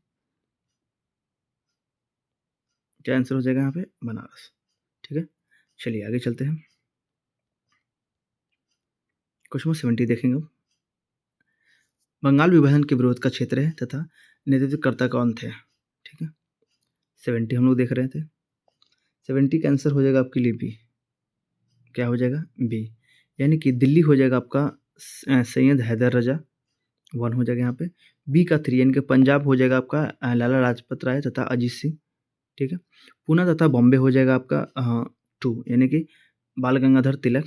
क्या आंसर हो जाएगा यहाँ पे, बनारस, ठीक है। चलिए आगे चलते हैं, क्वेश्चन 70 देखेंगे। बंगाल विभाजन के विरोध का क्षेत्र है तथा नेतृत्वकर्ता कौन थे, ठीक है। 70 हम लोग देख रहे थे, 70 का आंसर हो जाएगा आपके लिए बी, क्या हो जाएगा, बी, यानी कि दिल्ली हो जाएगा आपका सैयद हैदर रजा, 1 हो जाएगा यहाँ पे। बी का 3 यानी कि पंजाब हो जाएगा आपका लाला लाजपत राय तथा अजीत सिंह, ठीक है। पूना तथा बॉम्बे हो जाएगा आपका 2 यानी कि बाल गंगाधर तिलक,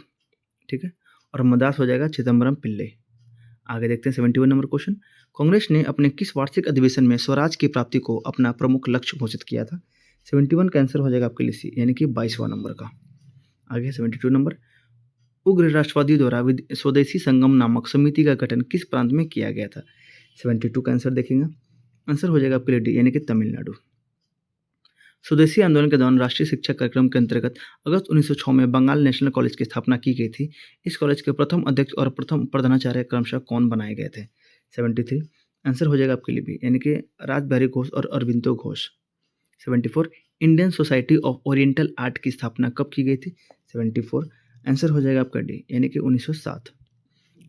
ठीक है। और मद्रास हो जाएगा चिदम्बरम पिल्ले। आगे देखते हैं 71 नंबर क्वेश्चन, कांग्रेस ने अपने किस वार्षिक अधिवेशन में स्वराज की प्राप्ति को अपना प्रमुख लक्ष्य घोषित किया था। 71 का आंसर हो जाएगा आपके लिए सी, यानी कि 22वां नंबर का। आगे 72 नंबर, उग्र राष्ट्रवादियों द्वारा स्वदेशी संगम नामक समिति का गठन किस प्रांत में किया गया था। 72 का आंसर देखेंगे, आंसर हो जाएगा आपके लिए डी, यानी कि तमिलनाडु। स्वदेशी आंदोलन के दौरान राष्ट्रीय शिक्षा कार्यक्रम के अंतर्गत अगस्त 1906 में बंगाल नेशनल कॉलेज की स्थापना की गई थी। इस कॉलेज के प्रथम अध्यक्ष और प्रथम प्रधानाचार्य क्रमशः कौन बनाए गए थे। 73 आंसर हो जाएगा आपके लिए भी, यानी कि राजबिहारी घोष और Aurobindo Ghosh. 74 Indian society of oriental art की स्थापना कब की गई थी। 74 आंसर हो जाएगा आपका डी, यानी कि 1907।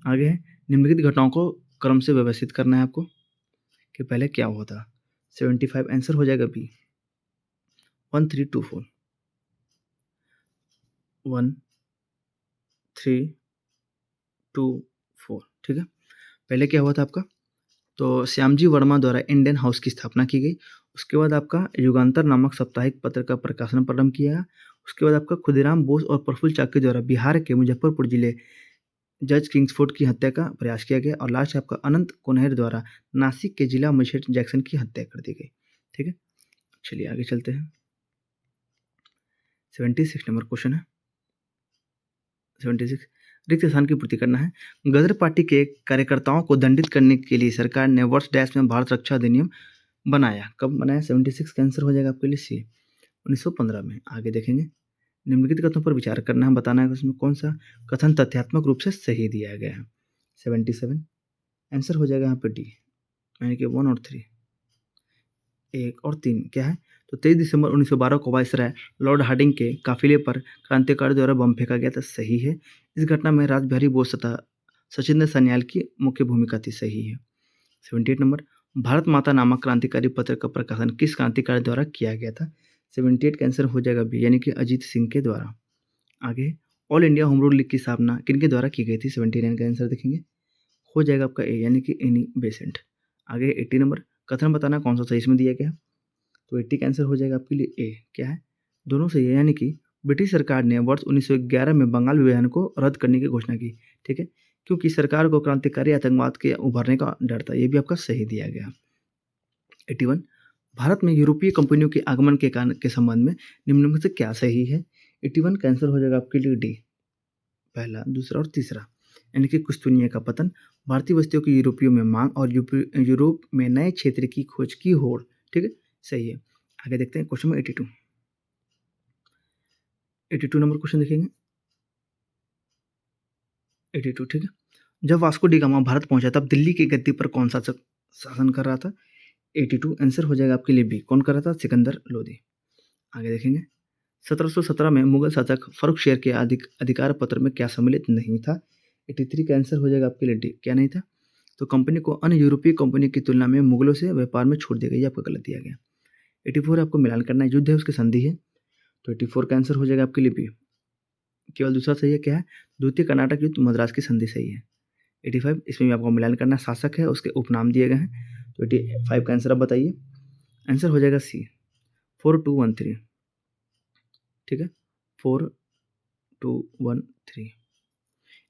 आगे है, निम्नलिखित घटनाओं को क्रम से व्यवस्थित करना है आपको कि पहले क्या हुआ था। 75 आंसर हो जाएगा बी, 1324, 1324, ठीक है। पहले क्या हुआ था आपका, तो श्यामजी वर्मा द्वारा इंडियन हाउस की स्थापना की गई। उसके बाद आपका युगांतर नामक साप्ताहिक पत्र का प्रकाशन प्रारंभ किया। उसके बाद आपका खुदीराम बोस और प्रफुल्ल चाकी द्वारा बिहार के मुजफ्फरपुर जिले जज किंग्सफोर्ड की हत्या का प्रयास किया गया। और लास्ट आपका अनंत कोनेर द्वारा नासिक के जिला मजिस्ट्रेट जैक्सन की हत्या कर दी गई, ठीक है। चलिए आगे चलते हैं, 76 नंबर क्वेश्चन है। 76 रिक्त स्थान की पूर्ति करना है। गदर पार्टी के कार्यकर्ताओं को दंडित करने के लिए सरकार ने वर्ष डैश में भारत रक्षा अधिनियम बनाया, कब बनाया। 76 का आंसर हो जाएगा आपके लिए सी, 1915 में। आगे देखेंगे, निम्नलिखित कथनों पर विचार करना है, बताना है कि उसमें कौन सा कथन तथ्यात्मक रूप से सही दिया गया है। 77 आंसर हो जाएगा यहाँ पे डी, यानी कि 1 और 3, 1 और 3 क्या है? तो 23 दिसंबर 1912 को वायसराय लॉर्ड हार्डिंग के काफिले पर क्रांतिकारियों द्वारा बम फेंका गया था, सही है। इस घटना में रासबिहारी बोस तथा सचिंद्र सन्याल की मुख्य भूमिका थी, सही है। 78 नंबर, भारत माता नामक क्रांतिकारी पत्र का प्रकाशन किस क्रांतिकारी द्वारा किया गया था? 78 का आंसर हो जाएगा बी, यानी कि अजीत सिंह के द्वारा। आगे, all India home rule league की स्थापना किनके द्वारा की गई थी? 79 का आंसर देखेंगे, हो जाएगा आपका ए, यानी कि एनी बेसेंट। आगे 80 नंबर, कथन बताना कौन सा सही इसमें दिया गया है? तो 80 का आंसर हो जाएगा आपके लिए ए, क्या है? दोनों सही है, यानी कि ब्रिटिश सरकार ने वर्ष 1911 में बंगाल विभाजन को रद्द करने की घोषणा की, ठीक है, क्योंकि सरकार को क्रांतिकारी आतंकवाद के उभरने का डर था, ये भी आपका सही दिया गया। 81, भारत में यूरोपीय कंपनियों के आगमन के कारण के संबंध में निम्न में से क्या सही है? 81 का आंसर हो जाएगा आपके लिए डी, पहला, दूसरा और तीसरा, यानी कि कुस्तुनिया का पतन, भारतीय बस्तियों की यूरोपियों में मांग और यूरोप में नए क्षेत्र की खोज की होड़, ठीक है, सही है। आगे देखते हैं क्वेश्चन नंबर 82। 82 नंबर क्वेश्चन देखेंगे, 82, ठीक है। जब वास्को डी गामा भारत पहुंचा तब दिल्ली की गद्दी पर कौन सा शासन कर रहा था? 82 आंसर हो जाएगा आपके लिए बी, कौन कर रहा था? सिकंदर लोदी। आगे देखेंगे, 1717 में मुगल शासक फर्रुखशेर के अधिकार पत्र में क्या सम्मिलित नहीं था? 83 का आंसर हो जाएगा आपके लिए डी, क्या नहीं था? तो कंपनी को अन्य यूरोपीय कंपनी की तुलना में मुगलों से व्यापार में छूट दी गई, आपको गलत दिया गया। 84 आपको मिलान करना है, युद्ध है उसकी संधि है, तो 84 का आंसर हो जाएगा आपके लिए बी, केवल दूसरा सही है, क्या है? द्वितीय कर्नाटक युद्ध मद्रास की संधि सही है। 85 इसमें भी आपको मिलान करना, शासक है उसके उपनाम दिए गए हैं, तो 85 का आंसर आप बताइए, आंसर हो जाएगा सी, 4213, ठीक है, 4213,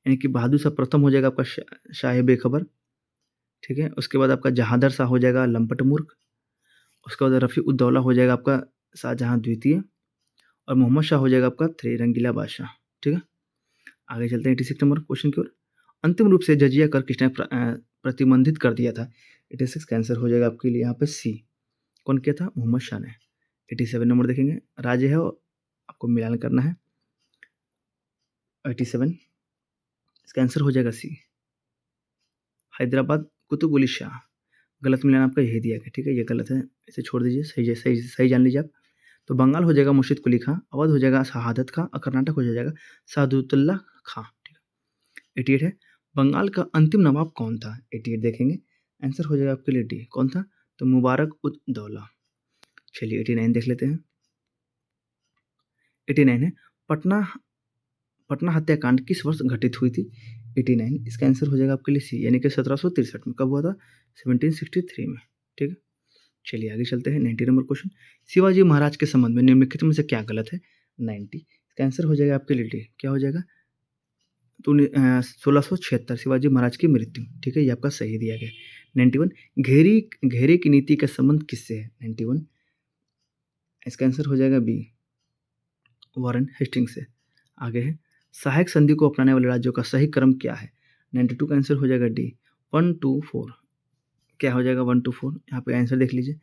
यानी कि बहादुर शाह प्रथम हो जाएगा आपका शाह बेखबर, ठीक है। उसके बाद आपका जहादर शाह हो जाएगा लंपट मूर्ख, उसके बाद रफ़ी उद्दौला हो जाएगा आपका शाहजहां द्वितीय, और मोहम्मद शाह हो जाएगा आपका रंगीला बादशाह, ठीक है। आगे चलते हैं 86 नंबर क्वेश्चन की ओर। अंतिम रूप से जजिया कर किसने प्रतिबंधित कर दिया था? 86 का आंसर हो जाएगा आपके लिए यहाँ पे सी, कौन किया था? मोहम्मद शाह ने। 87 नंबर देखेंगे, राज्य है आपको मिलान करना है, 87 इसका आंसर हो जाएगा सी, हैदराबाद कुतुब शाह। गलत मिलान आपका यही दिया गया, ठीक है, ये गलत है, इसे छोड़ दीजिए, सही सही सही जान लीजिए आप। तो बंगाल हो जाएगा मुर्शिद कुली खां, अवध हो जाएगा शहादत खां, और कर्नाटक हो जाएगा सादुतुल्ला खां, ठीक है। 88 है, बंगाल का अंतिम नवाब कौन था? 88 देखेंगे, आंसर हो जाएगा आपके लिए डी, कौन था? तो मुबारक उद दौला। चलिए 89 देख लेते हैं। 89 है, पटना पटना हत्याकांड किस वर्ष घटित हुई थी? 89 इसका आंसर हो जाएगा आपके लिए सी, यानी कि 1763 में। कब हुआ था? 1763 में, ठीक है। चलिए आगे चलते हैं, 90 नंबर क्वेश्चन, शिवाजी महाराज के संबंध में निम्नलिखित में से क्या गलत है? 90 इसका आंसर हो जाएगा आपके लिए डी, क्या हो जाएगा? तो 1676 शिवाजी महाराज की मृत्यु, ठीक है, ये आपका सही दिया गया। 91 घेरी घेरे की नीति का संबंध किससे है? 91 इसका आंसर हो जाएगा बी, वारेन हेस्टिंग से। आगे है, सहायक संधि को अपनाने वाले राज्यों का सही क्रम क्या है? 92 का आंसर हो जाएगा डी, 1 2 4, क्या हो जाएगा? 1 2 4, यहाँ पे आंसर देख लीजिए,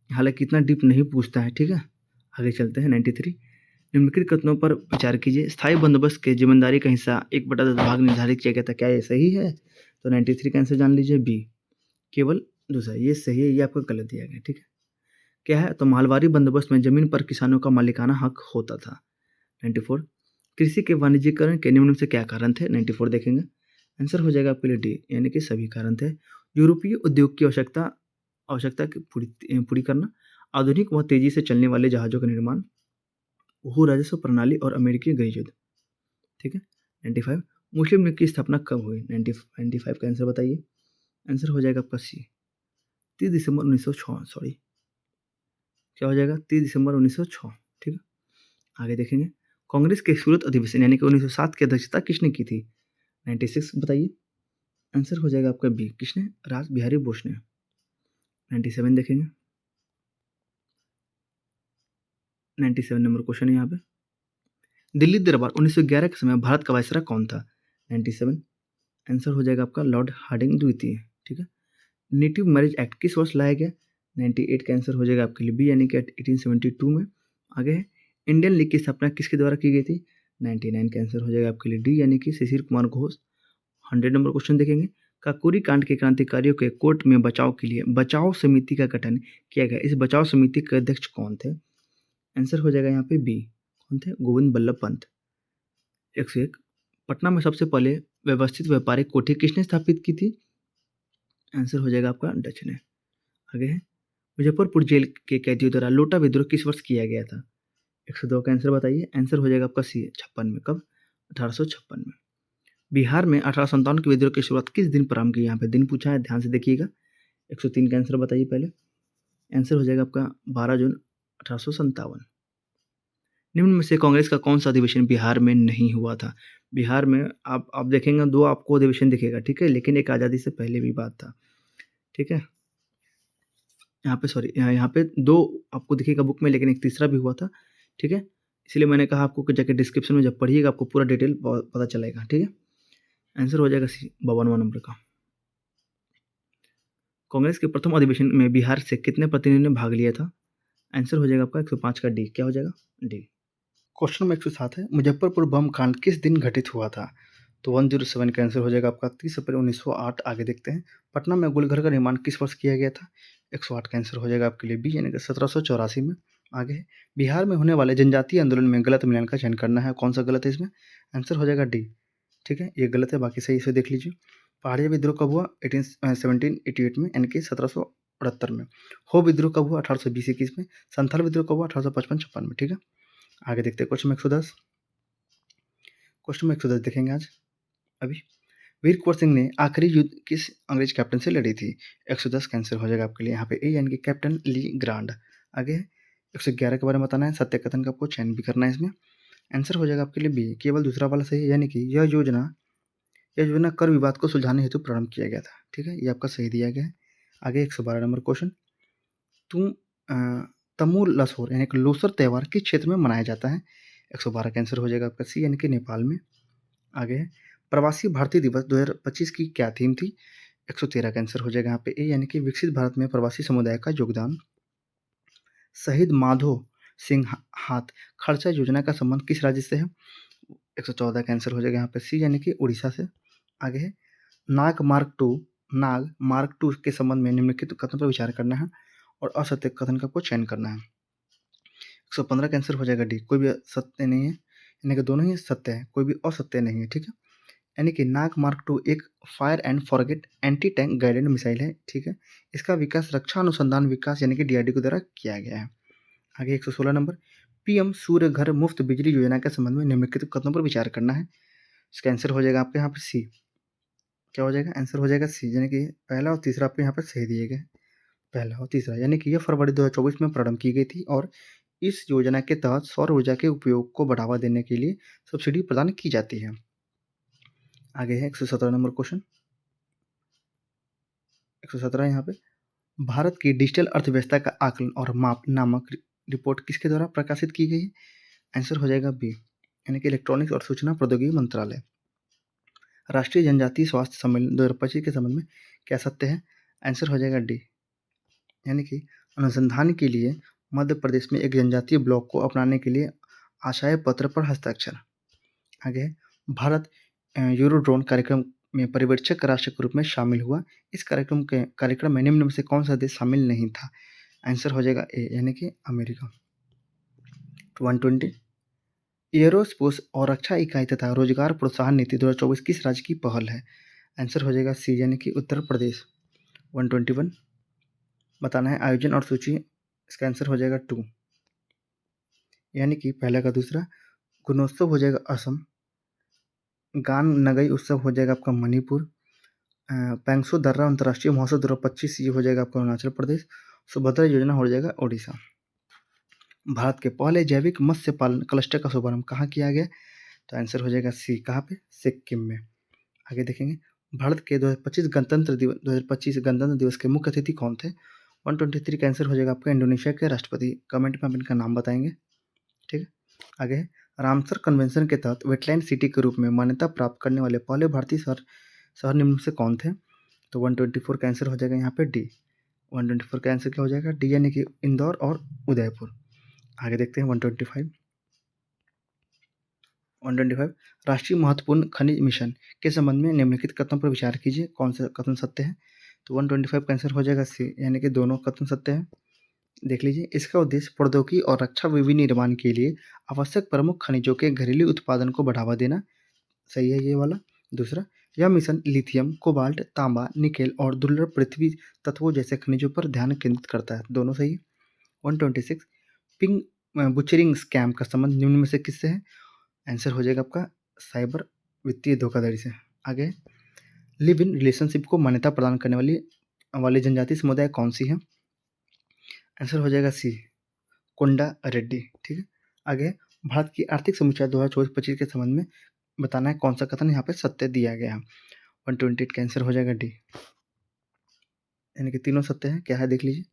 हालांकि इतना डीप नहीं पूछता है, ठीक है। आगे चलते हैं 93, निम्नलिखित कथनों पर विचार कीजिए, स्थायी बंदोबस्त के जिम्मेदारी का हिस्सा 1/10 भाग निर्धारित किया गया था, क्या ये सही है? तो 93 का आंसर जान लीजिए बी, केवल दूसरा, ये सही है, ये आपको गलत दिया गया, ठीक है। क्या है? तो माहलवारी बंदोबस्त में जमीन पर किसानों का मालिकाना हक होता था। 94 कृषि के वाणिज्यीकरण के निम्न में से क्या कारण थे? 94 देखेंगे, आंसर हो जाएगा आपके लिए डी, यानी कि सभी कारण थे। यूरोपीय उद्योग की आवश्यकता की पूरी करना, आधुनिक व तेजी से चलने वाले जहाज़ों का निर्माण, भू राजस्व प्रणाली, और अमेरिकी गृह युद्ध, ठीक है। 95 मुस्लिम लीग की स्थापना कब हुई? 95 का आंसर बताइए, आंसर हो जाएगा आपका सी, 30 दिसंबर 1906, सॉरी, क्या हो जाएगा? 30 दिसंबर 1906, ठीक है। आगे देखेंगे, कांग्रेस के सूरत अधिवेशन यानी कि 1907 की अध्यक्षता किसने की थी? 96 बताइए, आंसर हो जाएगा आपका बी, किसने? रास बिहारी बोस ने। 97 देखेंगे, 97 नंबर क्वेश्चन है यहाँ पे, दिल्ली दरबार 1911 के समय भारत का वायसराय कौन था? 97 आंसर हो जाएगा आपका लॉर्ड हार्डिंग द्वितीय, ठीक है। नेटिव मैरिज एक्ट किस वर्ष लाया गया? 98 का आंसर हो जाएगा आपके लिए बी, यानी कि 1872 में। आगे है, इंडियन लीग की स्थापना किसके द्वारा की गई थी? 99 का आंसर हो जाएगा आपके लिए डी, यानी कि शिशिर कुमार घोष। 100 नंबर क्वेश्चन देखेंगे। काकोरी कांड के क्रांतिकारियों के कोर्ट में बचाव के लिए बचाव समिति का गठन किया गया। इस बचाव समिति के अध्यक्ष कौन थे? आंसर हो जाएगा यहाँ पे बी, कौन थे? गोविंद बल्लभ पंत। 101। पटना में सबसे पहले व्यवस्थित व्यापारिक कोठी किसने स्थापित की थी? आंसर हो जाएगा आपका डच ने। आगे है, मुजफ्फरपुर जेल के कैदियों द्वारा लोटा विद्रोह किस वर्ष किया गया था? 102 का आंसर बताइए। आंसर हो जाएगा आपका सी, 56 में। कब? 1856 में। बिहार में 1857 के विद्रोह की शुरुआत किस दिन प्रारंभ की? यहाँ पे दिन पूछा है, ध्यान से देखिएगा। 103 का आंसर बताइए पहले। आंसर हो जाएगा आपका 12 जून 1857। निम्न में से कांग्रेस का कौन सा अधिवेशन बिहार में नहीं हुआ था? बिहार में आप देखेंगे दो आपको अधिवेशन दिखेगा, ठीक है, लेकिन एक आज़ादी से पहले भी बात था, ठीक है। यहाँ पे सॉरी, यहाँ पे दो आपको दिखेगा बुक में, लेकिन एक तीसरा भी हुआ था, ठीक है। इसलिए मैंने कहा आपको कि जाके डिस्क्रिप्शन में जब पढ़िएगा आपको पूरा डिटेल पता चलेगा, ठीक है। आंसर हो जाएगा सी, 52वां नंबर का। कांग्रेस के प्रथम अधिवेशन में बिहार से कितने प्रतिनिधियों ने भाग लिया था? आंसर हो जाएगा आपका 105 का डी। क्या हो जाएगा? डी। क्वेश्चन नंबर 107 है, मुजफ्फरपुर बम कांड किस दिन घटित हुआ था? तो 107 का आंसर हो जाएगा आपका 30 अप्रैल 1908। आगे देखते हैं, पटना में गोलघर का निर्माण किस वर्ष किया गया था? 108 का आंसर हो जाएगा आपके लिए बी, यानी कि 1784 में। आगे है, बिहार में होने वाले जनजातीय आंदोलन में गलत मिलान का चयन करना है, कौन सा गलत है इसमें? आंसर हो जाएगा डी, ठीक है, ये गलत है, बाकी सही से देख लीजिए। पहाड़िया विद्रोह कब हुआ? 1788 में, यानी कि 1778 में। हो विद्रोह कब हुआ? 1820-21 में। संथाल विद्रोह कब हुआ? 1855-56 में, ठीक है। आगे देखते हैं क्वेश्चन नंबर 110। क्वेश्चन नंबर 110 देखेंगे आज अभी। वीर कुंवर सिंह ने आखिरी युद्ध किस अंग्रेज कैप्टन से लड़ी थी? 110 का आंसर हो जाएगा आपके लिए यहाँ पे ए, यानी कि कैप्टन ली ग्रांड। आगे 111 के बारे में बताना है, सत्य कथन का आपको चयन भी करना है इसमें। आंसर हो जाएगा आपके लिए बी, केवल दूसरा वाला सही है, यानी कि यह योजना कर विवाद को सुलझाने हेतु प्रारंभ किया गया था, ठीक है, ये आपका सही दिया गया है। आगे 112 नंबर क्वेश्चन, तुम तमूल लसोर यानी कि लोसर त्यौहार किस क्षेत्र में मनाया जाता है? 112 का आंसर हो जाएगा आपका सी, यानी कि नेपाल में। आगे है, प्रवासी भारतीय दिवस 2025 की क्या थीम थी? 113 का आंसर हो जाएगा यहाँ पे ए, यानी कि विकसित भारत में प्रवासी समुदाय का योगदान। शहीद माधो सिंह हाथ खर्चा योजना का संबंध किस राज्य से है? 114 का आंसर हो जाएगा यहाँ पे सी, यानी कि उड़ीसा से। आगे है, नाग मार्क टू के संबंध में निम्नलिखित कथन पर विचार करना है और असत्य कथन का आपको चयन करना है। 115 का आंसर हो जाएगा डी, कोई भी सत्य नहीं है, यानी कि दोनों ही सत्य है, कोई भी असत्य नहीं है, ठीक है। यानी कि नाग मार्क टू एक fire and forget anti tank guided missile है, ठीक है। इसका विकास रक्षा अनुसंधान विकास यानी कि डीआरडीओ के द्वारा किया गया है। आगे 116 नंबर, पीएम सूर्य घर मुफ्त बिजली योजना के संबंध में निम्नलिखित कथनों पर विचार करना है। इसका आंसर हो जाएगा आपके यहाँ पे सी। क्या हो जाएगा? आंसर हो जाएगा सी, यानी कि पहला और तीसरा आपके यहाँ पर सही दिए गए, पहला और तीसरा, यानी कि यह फरवरी 2024 में प्रारंभ की गई थी और इस योजना के तहत सौर ऊर्जा के उपयोग को बढ़ावा देने के लिए सब्सिडी प्रदान की जाती है। आगे है 117 नंबर क्वेश्चन। 117 यहाँ पे, भारत की डिजिटल अर्थव्यवस्था का आकलन और माप नामक रिपोर्ट किसके द्वारा प्रकाशित की गई है? आंसर हो जाएगा बी, यानी कि इलेक्ट्रॉनिक्स और सूचना प्रौद्योगिकी मंत्रालय। राष्ट्रीय जनजातीय स्वास्थ्य सम्मेलन 2025 के संबंध में क्या सत्य है? आंसर हो जाएगा डी, यानी कि अनुसंधान के लिए मध्य प्रदेश में एक जनजातीय ब्लॉक को अपनाने के लिए आशय पत्र पर हस्ताक्षर। आगे भारत यूरोड्रोन कार्यक्रम में पर्यवेक्षक राष्ट्र के रूप में शामिल हुआ। इस कार्यक्रम में निम्न में से कौन सा देश शामिल नहीं था? आंसर हो जाएगा ए, यानी कि अमेरिका। 120, एयरोस्पेस और रक्षा इकाई तथा रोजगार प्रोत्साहन नीति 2024 किस राज्य की पहल है? आंसर हो जाएगा सी, यानी कि उत्तर प्रदेश। 121, बताना है आयोजन और सूची। इसका आंसर हो जाएगा 2, यानी कि पहला का दूसरा। गुणोत्सव हो जाएगा असम। गान नगई उत्सव हो जाएगा आपका मणिपुर। पैंगसो दर्रा अंतर्राष्ट्रीय महोत्सव 2025 ये हो जाएगा आपका अरुणाचल प्रदेश। सुभद्रा योजना हो जाएगा ओडिशा। भारत के पहले जैविक मत्स्य पालन क्लस्टर का शुभारंभ कहाँ किया गया? तो आंसर हो जाएगा सी, कहाँ पे? सिक्किम में। आगे देखेंगे, भारत के 2025 गणतंत्र दिवस के मुख्य अतिथि कौन थे? 123 का आंसर हो जाएगा आपका इंडोनेशिया के राष्ट्रपति। कमेंट में आप इनका नाम बताएंगे, ठीक है। आगे है, रामसर कन्वेंशन के तहत वेटलैंड सिटी के रूप में मान्यता प्राप्त करने वाले पहले भारतीय शहर निम्न से कौन थे? तो 124 का आंसर हो जाएगा यहाँ पे डी। 124 का आंसर क्या हो जाएगा? डी, यानी कि इंदौर और उदयपुर। आगे देखते हैं 125, 125 राष्ट्रीय महत्वपूर्ण खनिज मिशन के संबंध में निम्नलिखित कथनों पर विचार कीजिए, कौन सा कथन सत्य है। तो 125 का आंसर हो जाएगा सी, यानी कि दोनों कथन सत्य है। देख लीजिए, इसका उद्देश्य प्रौद्योगिकी और रक्षा विनिर्माण के लिए आवश्यक प्रमुख खनिजों के घरेलू उत्पादन को बढ़ावा देना, सही है ये वाला। दूसरा, यह मिशन लिथियम, कोबाल्ट, तांबा, निकेल और दुर्लभ पृथ्वी तत्वों जैसे खनिजों पर ध्यान केंद्रित करता है, दोनों सही है। 126 पिंग बुचरिंग स्कैम का संबंध निम्न में से किससे है। आंसर हो जाएगा आपका साइबर वित्तीय धोखाधड़ी से। आगे, लिव इन रिलेशनशिप को मान्यता प्रदान करने वाली जनजातीय समुदाय कौन सी है। आंसर हो जाएगा सी, कोंडा रेड्डी। ठीक है। आगे, भारत की आर्थिक समीक्षा 2024-25 के संबंध में बताना है कौन सा कथन यहाँ पे सत्य दिया गया है। 128 का आंसर हो जाएगा डी, यानी कि तीनों सत्य है। क्या है देख लीजिए,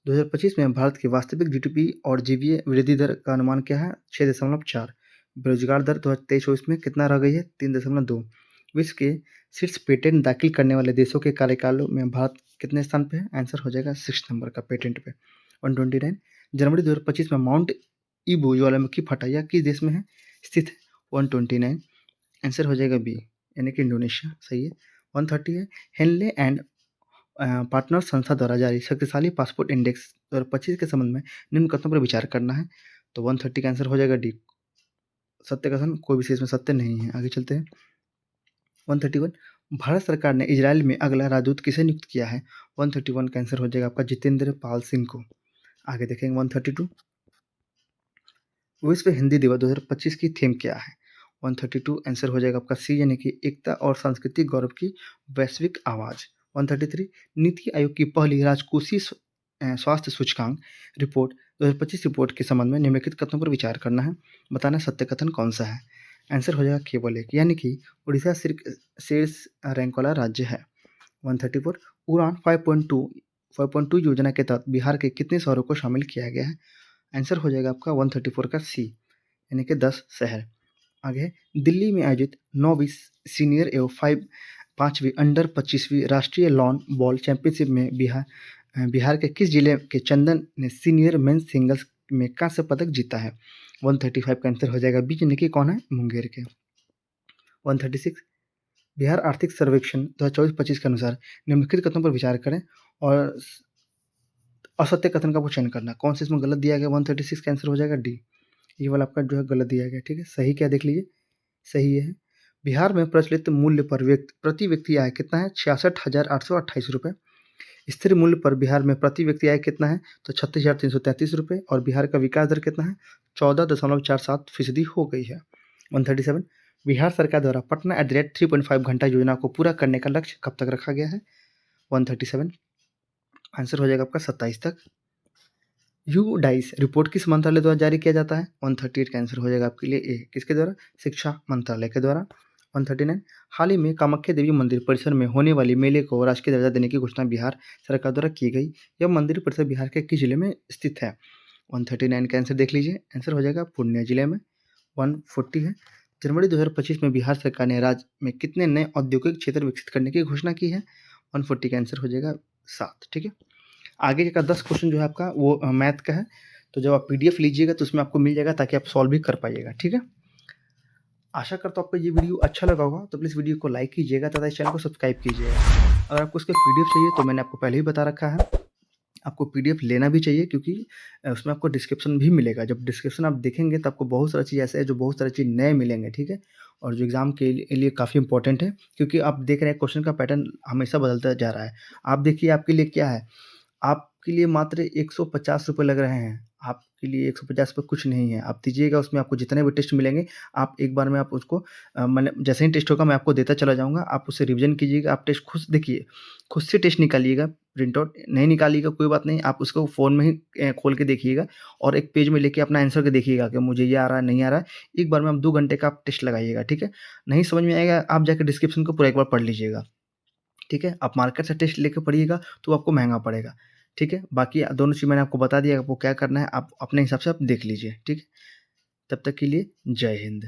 2025 में भारत की वास्तविक जीडीपी और जीवीए वृद्धि दर का अनुमान क्या है, 6.4। बेरोजगार दर 2023-24 में कितना रह गई है, 3.2। विश्व के शीर्ष पेटेंट दाखिल करने वाले देशों के कार्यकालों में भारत कितने स्थान पे है। आंसर हो जाएगा 6 नंबर का पेटेंट पे। 129 जनवरी 2025 में माउंट ईबू ज्वालामुखी फटाया किस देश में है स्थित है। 129 आंसर हो जाएगा बी, यानी कि इंडोनेशिया, सही है। 130 है, हेनले एंड पार्टनर संस्था द्वारा जारी शक्तिशाली पासपोर्ट इंडेक्स 2025 के संबंध में निम्न कथनों पर विचार करना है। तो 130 का आंसर हो जाएगा डी, सत्य कथन कोई विशेष में सत्य नहीं है। आगे चलते हैं। 131 भारत सरकार ने इजराइल में अगला राजदूत किसे नियुक्त किया है। 131 का आंसर हो जाएगा आपका जितेंद्र पाल सिंह को। आगे देखेंगे 132 विश्व हिंदी दिवस 2025 की थीम क्या है। 132 आंसर हो जाएगा आपका सी, यानी कि एकता और सांस्कृतिक गौरव की वैश्विक आवाज़। 133 नीति आयोग की पहली राजकोषीय स्वास्थ्य सूचकांक रिपोर्ट 2025 रिपोर्ट के संबंध में निम्नलिखित कथनों पर विचार करना है, बताना सत्य कथन कौन सा है। आंसर हो जाएगा केवल एक, यानी कि उड़ीसा शीर्ष रैंक वाला राज्य है। 134 उड़ान 5.2 योजना के तहत बिहार के कितने शहरों को शामिल किया गया है। आंसर हो जाएगा आपका 134 का सी, यानी कि 10 शहर। आगे, दिल्ली में आयोजित 9वीं सीनियर एवं 5वीं अंडर 25वीं राष्ट्रीय लॉन बॉल चैंपियनशिप में बिहार के किस जिले के चंदन ने सीनियर मेंस सिंगल्स में कांस्य पदक जीता है। 135 का आंसर हो जाएगा बी, यानी कि कौन है, मुंगेर के। 136 बिहार आर्थिक सर्वेक्षण 2024-25 के अनुसार निम्नलिखित कथनों पर विचार करें और असत्य कथन का चयन करना, कौन से इसमें गलत दिया गया। 136 का आंसर हो जाएगा डी, ये वाला आपका जो है गलत दिया गया। ठीक है, सही क्या देख लीजिए, सही है। बिहार में प्रचलित मूल्य पर प्रति व्यक्ति आय कितना है, 66,828 रुपये। स्थिर मूल्य पर बिहार में प्रति व्यक्ति आय कितना है, तो 36,333 रुपये। और बिहार का विकास दर कितना है, 14.47% हो गई है। 137 बिहार सरकार द्वारा पटना @3.5 घंटा योजना को पूरा करने का लक्ष्य कब तक रखा गया है। 137 आंसर हो जाएगा आपका 27 तक। यूडाइस रिपोर्ट किस मंत्रालय द्वारा जारी किया जाता है। 138 का आंसर हो जाएगा आपके लिए ए, किसके द्वारा, शिक्षा मंत्रालय के द्वारा। 139 हाल ही में कामाख्या देवी मंदिर परिसर में होने वाली मेले को राजकीय दर्जा देने की घोषणा बिहार सरकार द्वारा की गई। यह मंदिर परिसर बिहार के किस जिले में स्थित है। 139 का आंसर देख लीजिए, आंसर हो जाएगा पूर्णिया जिले में। 140 है, जनवरी 2025 में बिहार सरकार ने राज्य में कितने नए औद्योगिक क्षेत्र विकसित करने की घोषणा की है। 140 का आंसर हो जाएगा 7। ठीक है, आगे का 10 क्वेश्चन जो है आपका वो मैथ का है, तो जब आप पीडीएफ लीजिएगा तो उसमें आपको मिल जाएगा ताकि आप सॉल्व भी कर पाइएगा। ठीक है, आशा करता हूँ आपको ये वीडियो अच्छा लगा होगा, तो प्लीज़ वीडियो को लाइक कीजिएगा तथा इस चैनल को सब्सक्राइब कीजिएगा। अगर आपको इसका पीडीएफ चाहिए तो मैंने आपको पहले ही बता रखा है, आपको पीडीएफ लेना भी चाहिए क्योंकि उसमें आपको डिस्क्रिप्शन भी मिलेगा। जब डिस्क्रिप्शन आप देखेंगे तो आपको बहुत सारी चीज़ ऐसे है जो बहुत सारी चीज़ नए मिलेंगे। ठीक है, और जो एग्ज़ाम के लिए काफ़ी इंपॉर्टेंट है, क्योंकि आप देख रहे हैं क्वेश्चन का पैटर्न हमेशा बदलता जा रहा है। आप देखिए आपके लिए क्या है, आपके लिए मात्र 150 रुपये लग रहे हैं, आपके लिए 150 रुपये कुछ नहीं है। आप दीजिएगा, उसमें आपको जितने भी टेस्ट मिलेंगे आप एक बार में आप उसको मैंने जैसे ही टेस्ट होगा मैं आपको देता चला जाऊँगा, आप उससे रिवीजन कीजिएगा। आप टेस्ट खुद देखिए, खुद से टेस्ट निकालिएगा, प्रिंट आउट नहीं निकालिएगा कोई बात नहीं, आप उसको फ़ोन में ही खोल के देखिएगा और एक पेज में लेके अपना आंसर के देखिएगा कि मुझे ये आ रहा है नहीं आ रहा है। एक बार में आप 2 घंटे का आप टेस्ट लगाइएगा। ठीक है, नहीं समझ में आएगा आप जाकर डिस्क्रिप्शन को पूरा एक बार पढ़ लीजिएगा। ठीक है, आप मार्केट से टेस्ट लेके पढ़िएगा तो आपको महँगा पड़ेगा। ठीक है, बाकी दोनों चीज़ मैंने आपको बता दिया, आपको क्या करना है आप अपने हिसाब से आप देख लीजिए। ठीक है, तब तक के लिए जय हिंद।